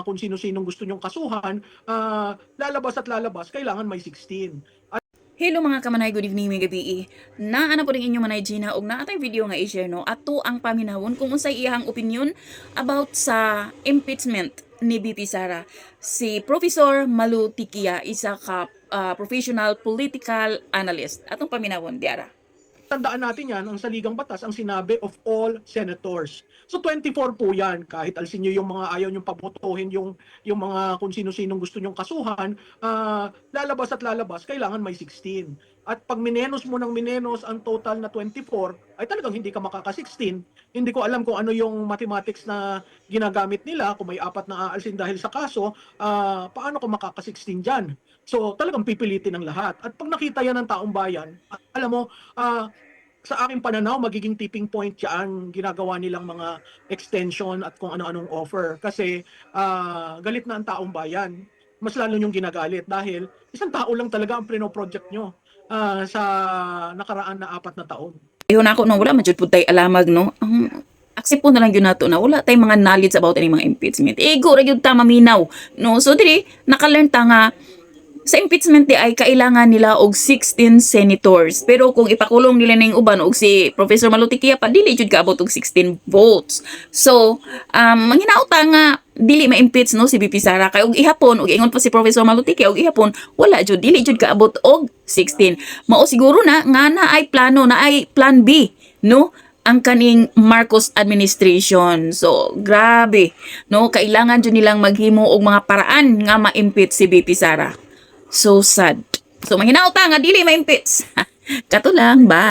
kung sino-sinong gusto nyong kasuhan, lalabas at lalabas, kailangan may 16. Hello mga kamanay, good evening mga gabi. Naana po rin inyong manay Gina og naatay video nga i-share no ato ang paminawon kung unsay iyang opinion about sa impeachment ni BP Sara. Si Professor Malu Tikia isa ka professional political analyst. Atong paminawon diara. Tandaan natin yan, ang saligang batas, ang sinabi of all senators. So 24 po yan, kahit alsin nyo yung mga ayaw nyong pabotohin, yung mga kung sino-sinong gusto nyong kasuhan, lalabas at lalabas, kailangan may 16. At pag minenos mo ng minenos ang total na 24, ay talagang hindi ka makaka-16. Hindi ko alam kung ano yung mathematics na ginagamit nila, kung may 4 na aalsin dahil sa kaso, paano ko makaka-16 dyan? So talagang pipilitin ng lahat. At pag nakita yan ng taong bayan, alam mo, sa aking pananaw, magiging tipping point yan ginagawa nilang mga extension at kung ano-anong offer. Kasi galit na ang taong bayan. Mas lalo yung ginagalit dahil isang tao lang talaga ang pleno-project nyo sa nakaraan na 4 na taon. Ayun ako no, wala man jud pud tay alamag no. Ang aksepto na lang yun nato na wala tay mga knowledge about any mga impeachment. Ego ra gyud ta maminaw. No, so diri naka-learn ta nga sa impeachment di ay kailangan nila og 16 senators. Pero kung ipakulong nila ning uban og si Professor Malutikia pa dili jud kaabot og 16 votes. So, manghinaot nga dili ma-impeach no si BP Sara kay og ihapon og ingon pa si Professor Malutikia og ihapon wala jud dili jud kaabot og 16. Mao siguro na nga na ay plano na ay plan B no ang kaning Marcos administration. So, grabe. No, kailangan jud nilang maghimo og mga paraan nga ma-impeach si BP Sara. So sad. So, mahinaw ta nga dili ma-impeach. Kato lang, bye.